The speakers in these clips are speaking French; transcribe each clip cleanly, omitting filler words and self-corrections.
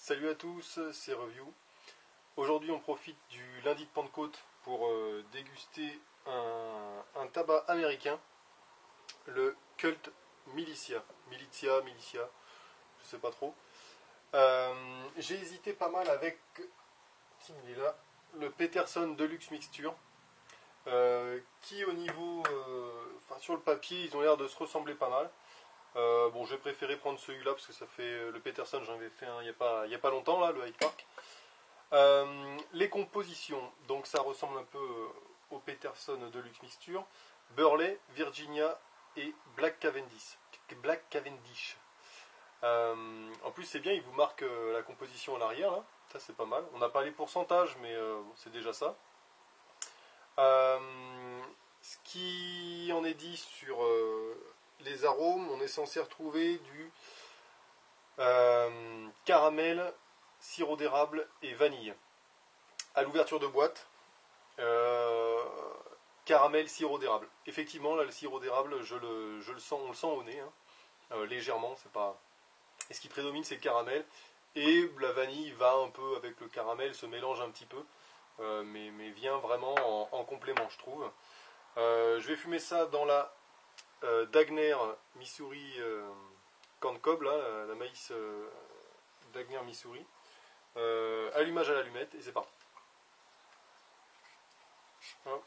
Salut à tous, c'est Review. Aujourd'hui on profite du lundi de Pentecôte pour déguster un tabac américain, le Cult Militia. Militia, je sais pas trop. J'ai hésité pas mal avec, tiens, il est là, le Peterson Deluxe Mixture, qui au niveau, sur le papier, ils ont l'air de se ressembler pas mal. Bon, j'ai préféré prendre celui-là parce que ça fait le Peterson, j'en avais fait un il y a pas longtemps là, le Hyde Park. Les compositions, donc ça ressemble un peu au Peterson Deluxe Mixture. Burley, Virginia et Black Cavendish. En plus c'est bien, il vous marque la composition à l'arrière là. Ça c'est pas mal. On n'a pas les pourcentages, mais c'est déjà ça. Ce qui en est dit sur les arômes, on est censé retrouver du caramel, sirop d'érable et vanille. À l'ouverture de boîte, caramel, sirop d'érable. Effectivement, là, le sirop d'érable, je le sens, on le sent au nez, hein. Légèrement, c'est pas. Et ce qui prédomine, c'est le caramel. Et la vanille va un peu avec le caramel, se mélange un petit peu, mais vient vraiment en complément, je trouve. Je vais fumer ça dans la Dagner Missouri Corn Cob, là, la maïs Dagner Missouri. Allumage à l'allumette et c'est parti. Hop.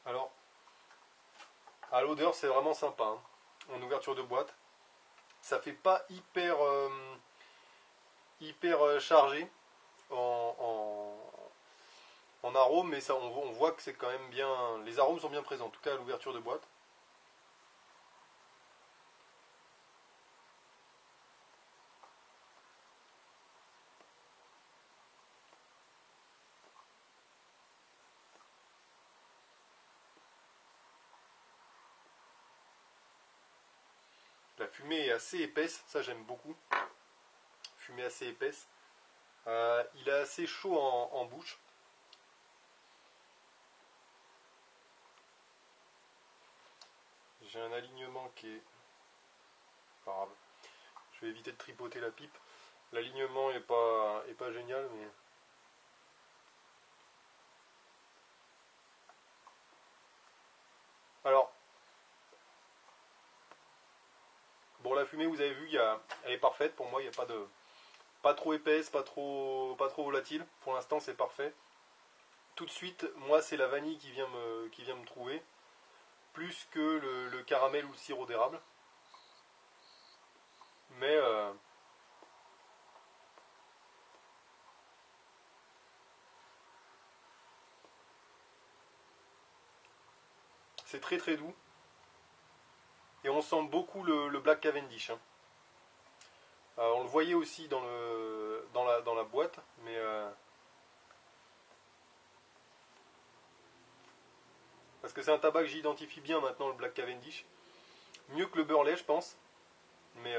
Alors, à l'odeur, c'est vraiment sympa, hein. En ouverture de boîte. Ça fait pas hyper chargé en arômes, mais ça, on voit que c'est quand même bien. Les arômes sont bien présents, en tout cas à l'ouverture de boîte. La fumée est assez épaisse, ça j'aime beaucoup. Fumée assez épaisse. Il est assez chaud en bouche. J'ai un alignement qui est pas grave. Je vais éviter de tripoter la pipe. L'alignement est pas génial, mais alors bon, la fumée, vous avez vu, elle est parfaite pour moi. Il n'y a pas trop épaisse, pas trop volatile. Pour l'instant, c'est parfait. Tout de suite, moi, c'est la vanille qui vient me trouver, plus que le caramel ou le sirop d'érable. Mais c'est très très doux. Et on sent beaucoup le Black Cavendish, hein. On le voyait aussi dans la boîte, mais parce que c'est un tabac que j'identifie bien maintenant, le Black Cavendish. Mieux que le Burley, je pense. Mais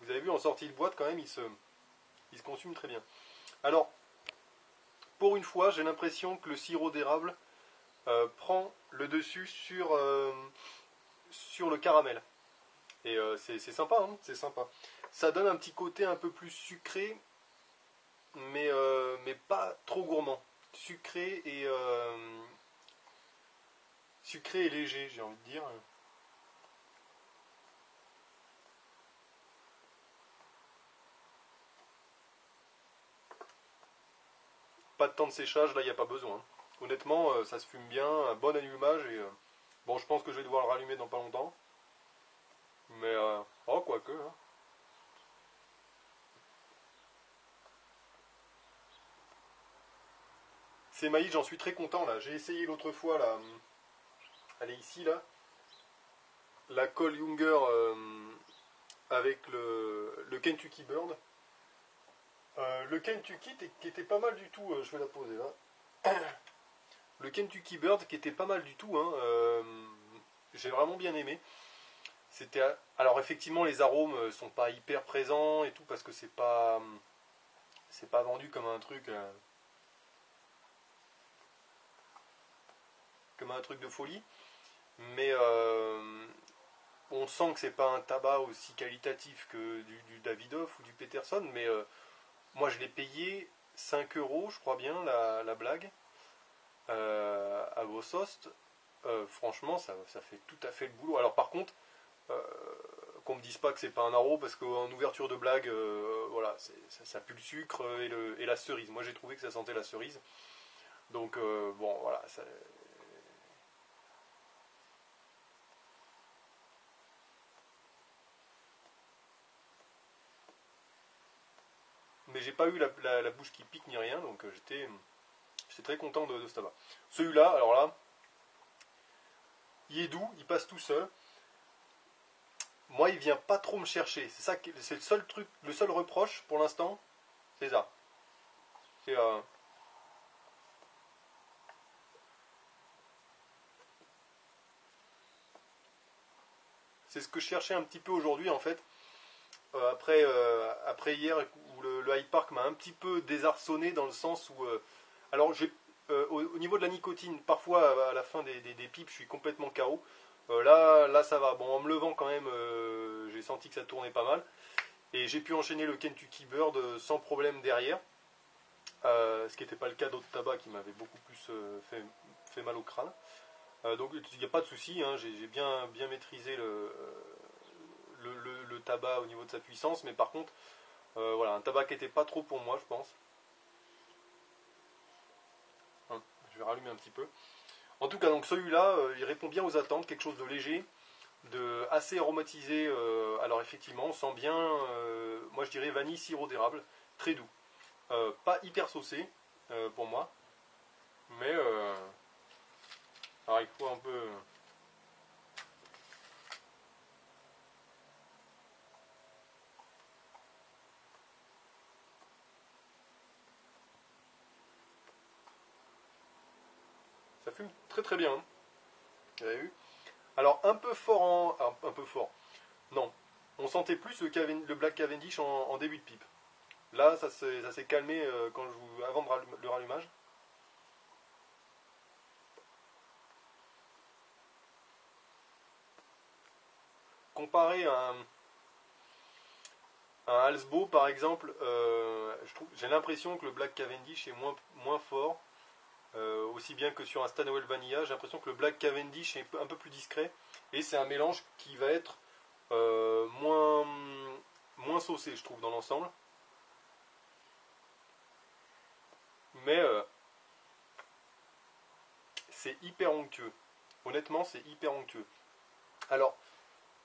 vous avez vu, en sortie de boîte, quand même, il se consume très bien. Alors, pour une fois, j'ai l'impression que le sirop d'érable prend le dessus sur le caramel. Et c'est sympa, hein, c'est sympa. Ça donne un petit côté un peu plus sucré, mais pas trop gourmand. Sucré et léger, j'ai envie de dire. Pas de temps de séchage, là, il n'y a pas besoin. Honnêtement, ça se fume bien, un bon allumage. Et bon, je pense que je vais devoir le rallumer dans pas longtemps. Mais, oh, quoique, hein. Ces maïs, j'en suis très content, là. J'ai essayé l'autre fois, là. Elle est ici, là. La Cole Younger avec le Kentucky Bird. Le Kentucky qui était pas mal du tout, je vais la poser là. Le Kentucky Bird qui était pas mal du tout, hein, j'ai vraiment bien aimé. C'était, alors effectivement les arômes sont pas hyper présents et tout parce que c'est pas vendu comme un truc de folie, mais on sent que c'est pas un tabac aussi qualitatif que du Davidoff ou du Peterson, mais moi je l'ai payé 5 euros, je crois bien, la blague, à Grossost. Franchement, ça fait tout à fait le boulot. Alors par contre, euh, qu'on me dise pas que c'est pas un haro, parce qu'en ouverture de blague, voilà, ça pue le sucre et la cerise. Moi j'ai trouvé que ça sentait la cerise. Donc bon, voilà. Mais j'ai pas eu la bouche qui pique ni rien, donc j'étais très content de ce tabac. Celui-là, alors là, il est doux, il passe tout seul. Moi, il vient pas trop me chercher. C'est ça, c'est le seul truc, le seul reproche pour l'instant, c'est ça. C'est c'est ce que je cherchais un petit peu aujourd'hui en fait. Après hier où le Hyde Park m'a un petit peu désarçonné dans le sens où alors au niveau de la nicotine, parfois à la fin des pipes, je suis complètement KO. Là, ça va. Bon, en me levant quand même, j'ai senti que ça tournait pas mal. Et j'ai pu enchaîner le Kentucky Bird sans problème derrière. Ce qui n'était pas le cas d'autres tabacs qui m'avaient beaucoup plus fait mal au crâne. Donc il n'y a pas de souci, hein, j'ai bien maîtrisé le tabac au niveau de sa puissance, mais par contre, voilà, un tabac qui n'était pas trop pour moi, je pense. Hein, je vais rallumer un petit peu. En tout cas, donc celui-là, il répond bien aux attentes, quelque chose de léger, de assez aromatisé. Alors effectivement, on sent bien, moi je dirais vanille, sirop d'érable, très doux. Pas hyper saucé pour moi, mais alors il faut un peu. Ça fume très très bien, hein. Vous avez vu? Alors un peu fort un peu fort. Non, on sentait plus le Black Cavendish en début de pipe. Là, ça s'est calmé avant le rallumage. Comparé à un Halsbo, par exemple, j'ai l'impression que le Black Cavendish est moins fort, aussi bien que sur un Stanwell Vanilla. J'ai l'impression que le Black Cavendish est un peu plus discret, et c'est un mélange qui va être moins saucé, je trouve, dans l'ensemble. Mais c'est hyper onctueux. Honnêtement, c'est hyper onctueux. Alors,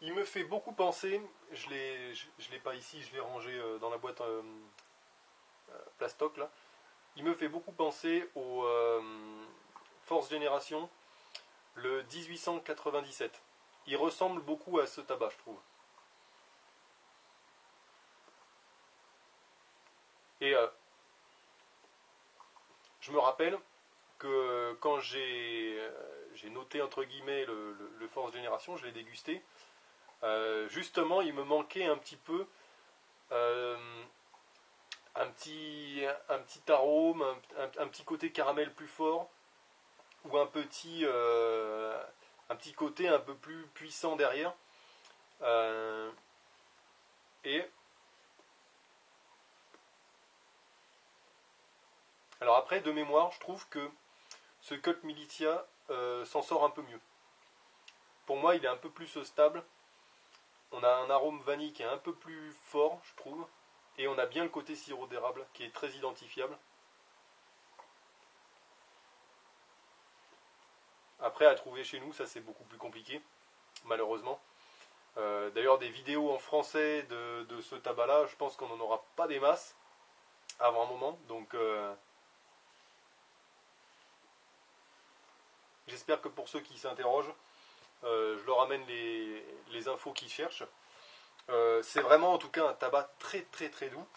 il me fait beaucoup penser, je l'ai pas ici, je l'ai rangé dans la boîte plastoc là. Il me fait beaucoup penser au Force Génération, le 1897. Il ressemble beaucoup à ce tabac, je trouve. Et je me rappelle que quand j'ai noté entre guillemets le Force Génération, je l'ai dégusté. Justement, il me manquait un petit peu euh, un petit arôme, un petit côté caramel plus fort, ou un petit côté un peu plus puissant derrière. Euh, et alors après, de mémoire, je trouve que ce Cult Militia s'en sort un peu mieux. Pour moi, il est un peu plus stable. On a un arôme vanille qui est un peu plus fort, je trouve. Et on a bien le côté sirop d'érable qui est très identifiable. Après, à trouver chez nous, ça c'est beaucoup plus compliqué, malheureusement. D'ailleurs, des vidéos en français de ce tabac-là, je pense qu'on n'en aura pas des masses avant un moment. Donc, j'espère que pour ceux qui s'interrogent, je leur amène les infos qu'ils cherchent. C'est vraiment en tout cas un tabac très très très doux.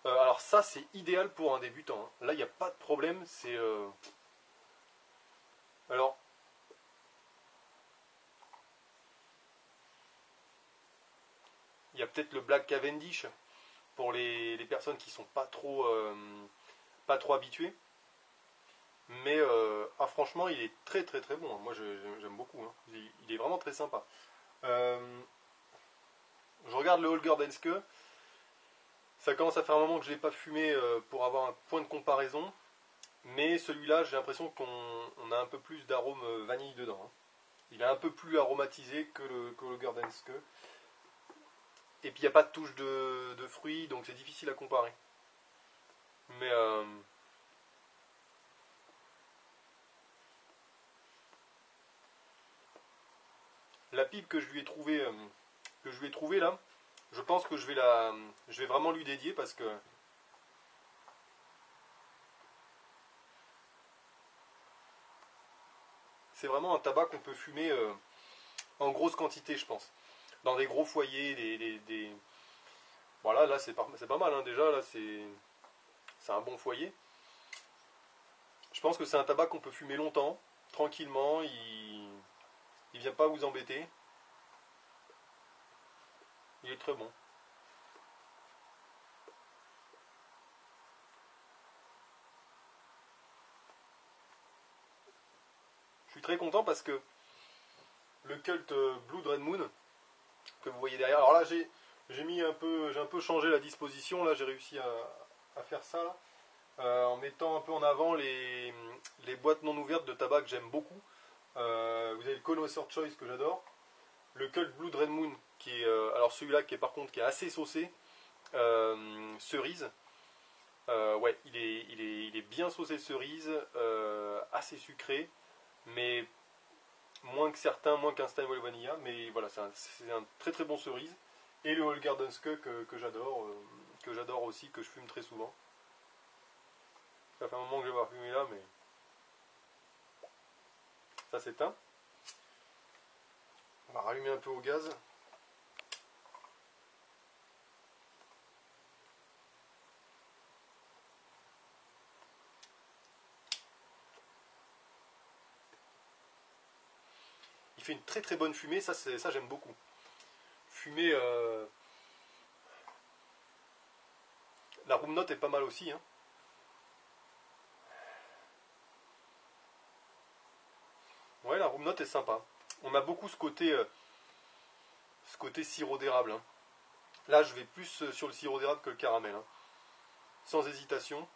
Alors ça c'est idéal pour un débutant, hein. Là il n'y a pas de problème. Alors il y a peut-être le Black Cavendish pour les personnes qui sont pas trop habituées. Mais franchement il est très très très bon, hein. Moi j'aime beaucoup, hein. Il est vraiment très sympa. Euh, je regarde le Holger Danske. Ça commence à faire un moment que je ne l'ai pas fumé pour avoir un point de comparaison. Mais celui-là, j'ai l'impression qu'on a un peu plus d'arôme vanille dedans, hein. Il est un peu plus aromatisé que le Gurdenske. Et puis il n'y a pas de touche de fruits, donc c'est difficile à comparer. Mais la pipe que je lui ai trouvée là, je pense que je vais vraiment lui dédier parce que c'est vraiment un tabac qu'on peut fumer en grosse quantité, je pense. Dans des gros foyers, voilà, là c'est pas mal, hein, déjà, là c'est un bon foyer. Je pense que c'est un tabac qu'on peut fumer longtemps, tranquillement, il vient pas vous embêter. Il est très bon. Je suis très content parce que le Cult Blood Red Moon que vous voyez derrière. Alors là j'ai un peu changé la disposition. Là j'ai réussi à faire ça là, en mettant un peu en avant les boîtes non ouvertes de tabac que j'aime beaucoup. Vous avez le Connoisseur Choice que j'adore, le Cult Blood Red Moon qui est alors celui-là qui est par contre qui est assez saucé, cerise. Ouais, il est bien saucé cerise, assez sucré, mais moins que certains, moins qu'un Steinway Vanilla, mais voilà, c'est un très très bon cerise. Et le Holger Danske que j'adore aussi, que je fume très souvent. Ça fait un moment que je vais avoir fumé là, mais ça s'éteint. On va rallumer un peu au gaz. Il fait une très très bonne fumée, ça j'aime beaucoup. Fumée, la room note est pas mal aussi, hein. Ouais, la room note est sympa. On a beaucoup ce côté sirop d'érable, hein. Là, je vais plus sur le sirop d'érable que le caramel, hein. Sans hésitation.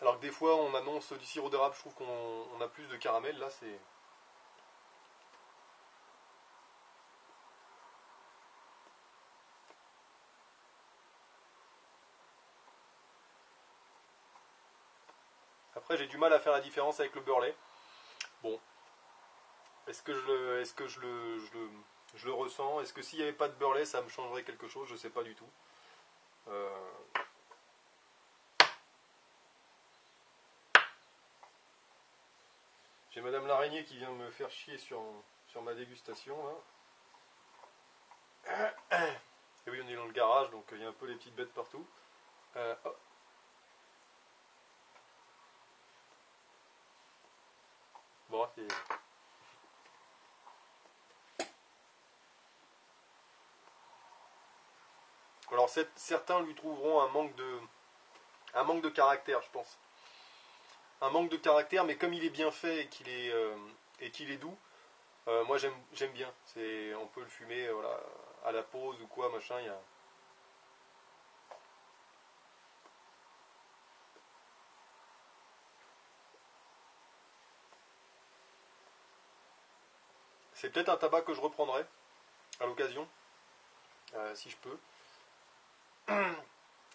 Alors que des fois, on annonce du sirop d'érable, je trouve qu'on a plus de caramel. Là, après, j'ai du mal à faire la différence avec le Burley. Bon, est-ce que je le ressens? Est-ce que s'il n'y avait pas de Burley, ça me changerait quelque chose? Je sais pas du tout. Euh, J'ai Madame l'araignée qui vient me faire chier sur ma dégustation là. Et oui, on est dans le garage, donc il y a un peu les petites bêtes partout. Oh. Bon, alors certains lui trouveront un manque de caractère, je pense. Un manque de caractère, mais comme il est bien fait et qu'il est doux, moi j'aime bien. On peut le fumer voilà, à la pause ou quoi, machin. C'est peut-être un tabac que je reprendrai à l'occasion, si je peux.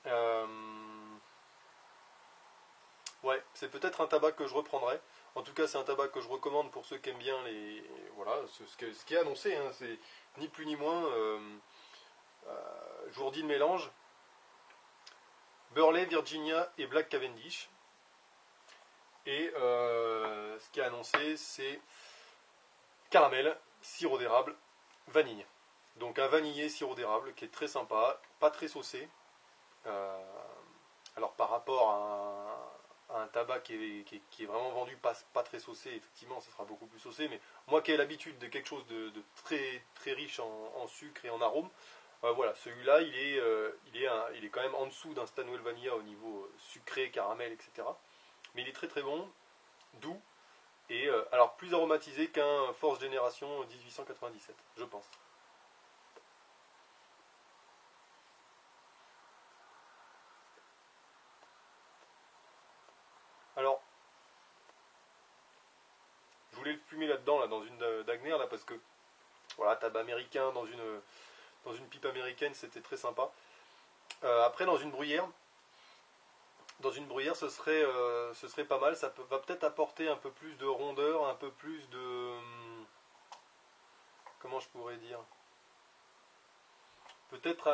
Euh, ouais, c'est peut-être un tabac que je reprendrai. En tout cas, c'est un tabac que je recommande pour ceux qui aiment bien voilà, ce qui est annoncé, hein, c'est ni plus ni moins. Je vous redis le mélange. Burley, Virginia et Black Cavendish. Et ce qui est annoncé, c'est caramel, sirop d'érable, vanille. Donc un vanillé sirop d'érable qui est très sympa, pas très saucé. Euh, alors par rapport à un tabac qui est vraiment vendu pas très saucé, effectivement ça sera beaucoup plus saucé, mais moi qui ai l'habitude de quelque chose de très, très riche en sucre et en arômes, voilà, celui-là il est quand même en dessous d'un Stanwell Vanilla au niveau sucré, caramel, etc. Mais il est très très bon, doux, et alors plus aromatisé qu'un Force Génération 1897, je pense. Alors, je voulais le fumer là-dedans, là, dans une Dagner, là, parce que, voilà, tabac américain dans une pipe américaine, c'était très sympa. Après, dans une bruyère, ce serait pas mal. Va peut-être apporter un peu plus de rondeur, un peu plus de... comment je pourrais dire? Peut-être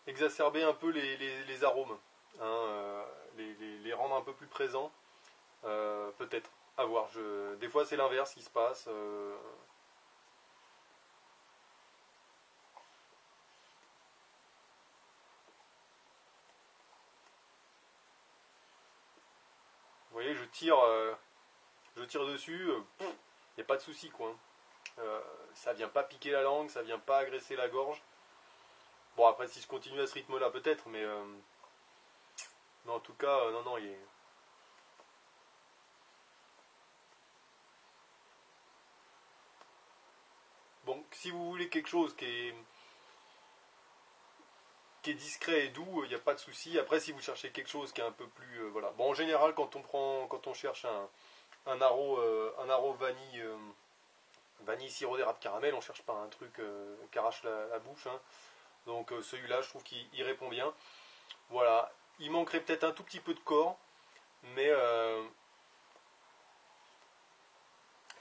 exacerber un peu les arômes, hein, les rendre un peu plus présents. Peut-être. À voir. Des fois, c'est l'inverse qui se passe. Vous voyez, je tire dessus, il n'y a pas de souci, quoi. Ça vient pas piquer la langue, ça vient pas agresser la gorge. Bon, après, si je continue à ce rythme-là, peut-être, mais en tout cas, non, non, il est... Bon, si vous voulez quelque chose qui est discret et doux, il n'y a pas de souci. Après, si vous cherchez quelque chose qui est un peu plus... voilà. Bon, en général, quand on cherche un aro vanille, vanille sirop d'érable caramel, on cherche pas un truc qui arrache la bouche, hein. Donc celui-là, je trouve qu'il répond bien. Voilà. Il manquerait peut-être un tout petit peu de corps, mais, euh,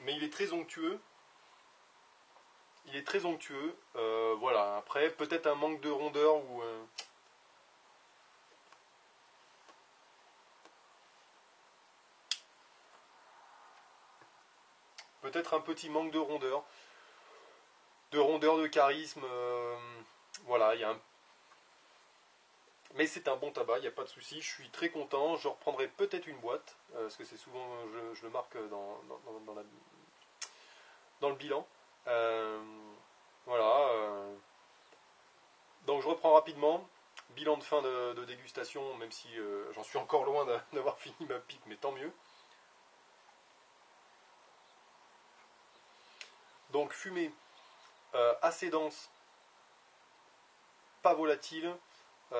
mais il est très onctueux. Il est très onctueux. Voilà. Après, peut-être un manque de rondeur ou peut-être un petit manque de rondeur, de charisme. Voilà. Mais c'est un bon tabac, il n'y a pas de souci. Je suis très content. Je reprendrai peut-être une boîte parce que c'est souvent, je le marque dans le bilan. Euh, voilà. Donc je reprends rapidement. Bilan de fin de dégustation, même si j'en suis encore loin d'avoir fini ma pipe, mais tant mieux. Donc fumée assez dense, pas volatile,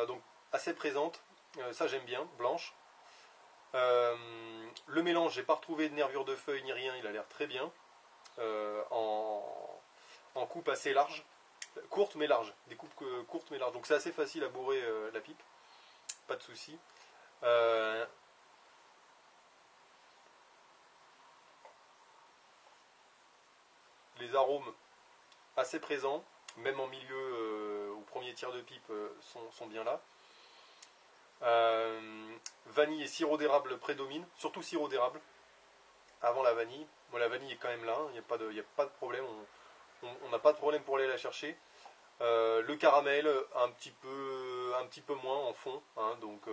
donc assez présente. Ça j'aime bien, blanche. Le mélange, j'ai pas retrouvé de nervure de feuille ni rien, il a l'air très bien. En coupe assez large, courte mais large, des coupes courtes mais larges. Donc c'est assez facile à bourrer la pipe, pas de souci. Euh, les arômes assez présents, même en milieu ou premier tiers de pipe sont bien là. Vanille et sirop d'érable prédominent, surtout sirop d'érable avant la vanille. Moi la vanille est quand même là, il n'y a pas de problème, on n'a pas de problème pour aller la chercher. Le caramel un petit peu moins en fond, hein, donc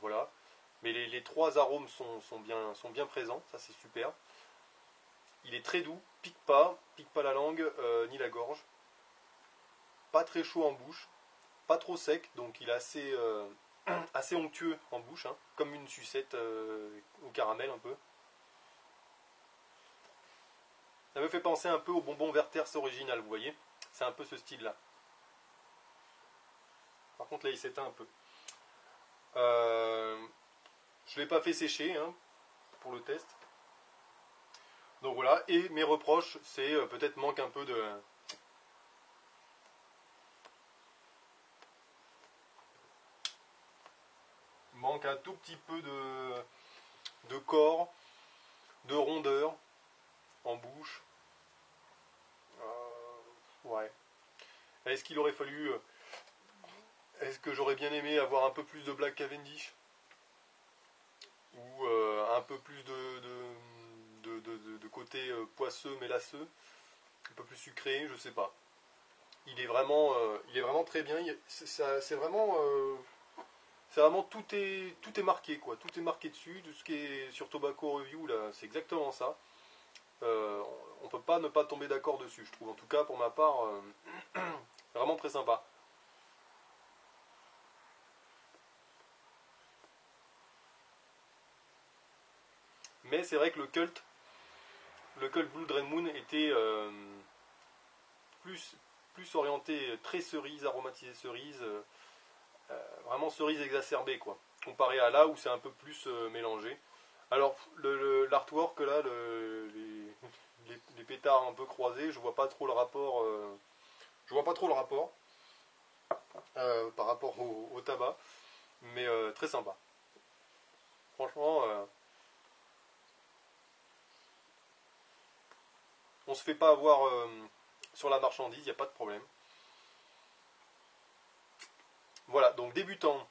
voilà. Mais les trois arômes sont bien présents, ça c'est super. Il est très doux, pique pas la langue ni la gorge. Pas très chaud en bouche, pas trop sec, donc il est assez onctueux en bouche, hein, comme une sucette au caramel un peu. Ça me fait penser un peu au bonbon Werther's original, vous voyez. C'est un peu ce style-là. Par contre là il s'éteint un peu. Euh, je ne l'ai pas fait sécher hein, pour le test. Donc voilà, et mes reproches, c'est peut-être manque un tout petit peu de corps, de rondeur en bouche. Ouais. Est-ce qu'il aurait fallu. Est-ce que j'aurais bien aimé avoir un peu plus de Black Cavendish ou un peu plus de côté poisseux, mélasseux, un peu plus sucré, je sais pas. Il est vraiment très bien. C'est vraiment tout est marqué quoi. Tout est marqué dessus. Tout ce qui est sur Tobacco Review là, c'est exactement ça. On peut pas ne pas tomber d'accord dessus, je trouve. En tout cas, pour ma part, vraiment très sympa. Mais c'est vrai que le Cult Blue Dream Moon était plus, plus orienté très cerise, aromatisé cerise, vraiment cerise exacerbée quoi. Comparé à là où c'est un peu plus mélangé. Alors l'artwork là, les pétards un peu croisés, je vois pas trop le rapport. Je vois pas trop le rapport par rapport au tabac, mais très sympa. Franchement, on se fait pas avoir sur la marchandise, il n'y a pas de problème. Voilà, donc débutant,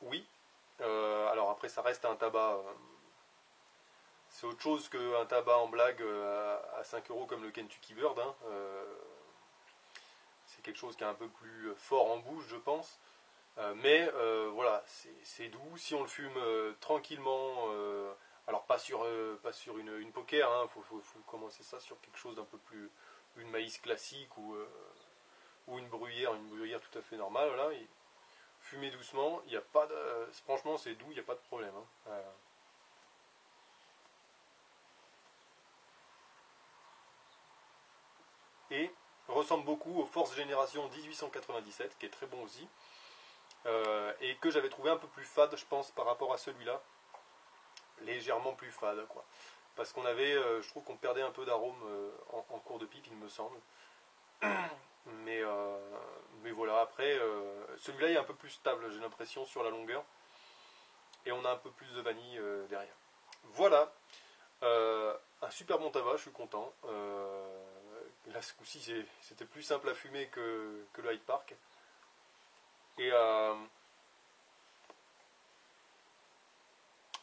oui. Alors après, ça reste un tabac. C'est autre chose qu'un tabac en blague à 5 euros comme le Kentucky Bird. Hein. C'est quelque chose qui est un peu plus fort en bouche, je pense. Mais voilà, c'est doux. Si on le fume tranquillement, alors pas sur une poker, hein, faut commencer ça sur quelque chose d'un peu plus. Une maïs classique ou une bruyère tout à fait normale. Voilà. Et fumer doucement, il y a pas de, franchement c'est doux, il n'y a pas de problème. Hein. Et ressemble beaucoup au Force Génération 1897, qui est très bon aussi. Et que j'avais trouvé un peu plus fade, je pense, par rapport à celui-là. Légèrement plus fade, quoi. Parce qu'on avait, je trouve qu'on perdait un peu d'arôme en cours de pipe, il me semble. Mais, mais voilà, après, celui-là est un peu plus stable, j'ai l'impression, sur la longueur. Et on a un peu plus de vanille derrière. Voilà, un super bon tabac, je suis content. Là, ce coup-ci, c'était plus simple à fumer que le Hyde Park. Et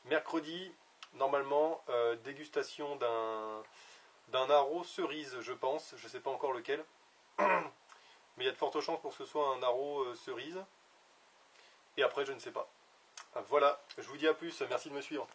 mercredi, normalement, dégustation d'un haro cerise, je pense. Je ne sais pas encore lequel. Mais il y a de fortes chances pour que ce soit un haro cerise. Et après, je ne sais pas. Voilà, je vous dis à plus. Merci de me suivre.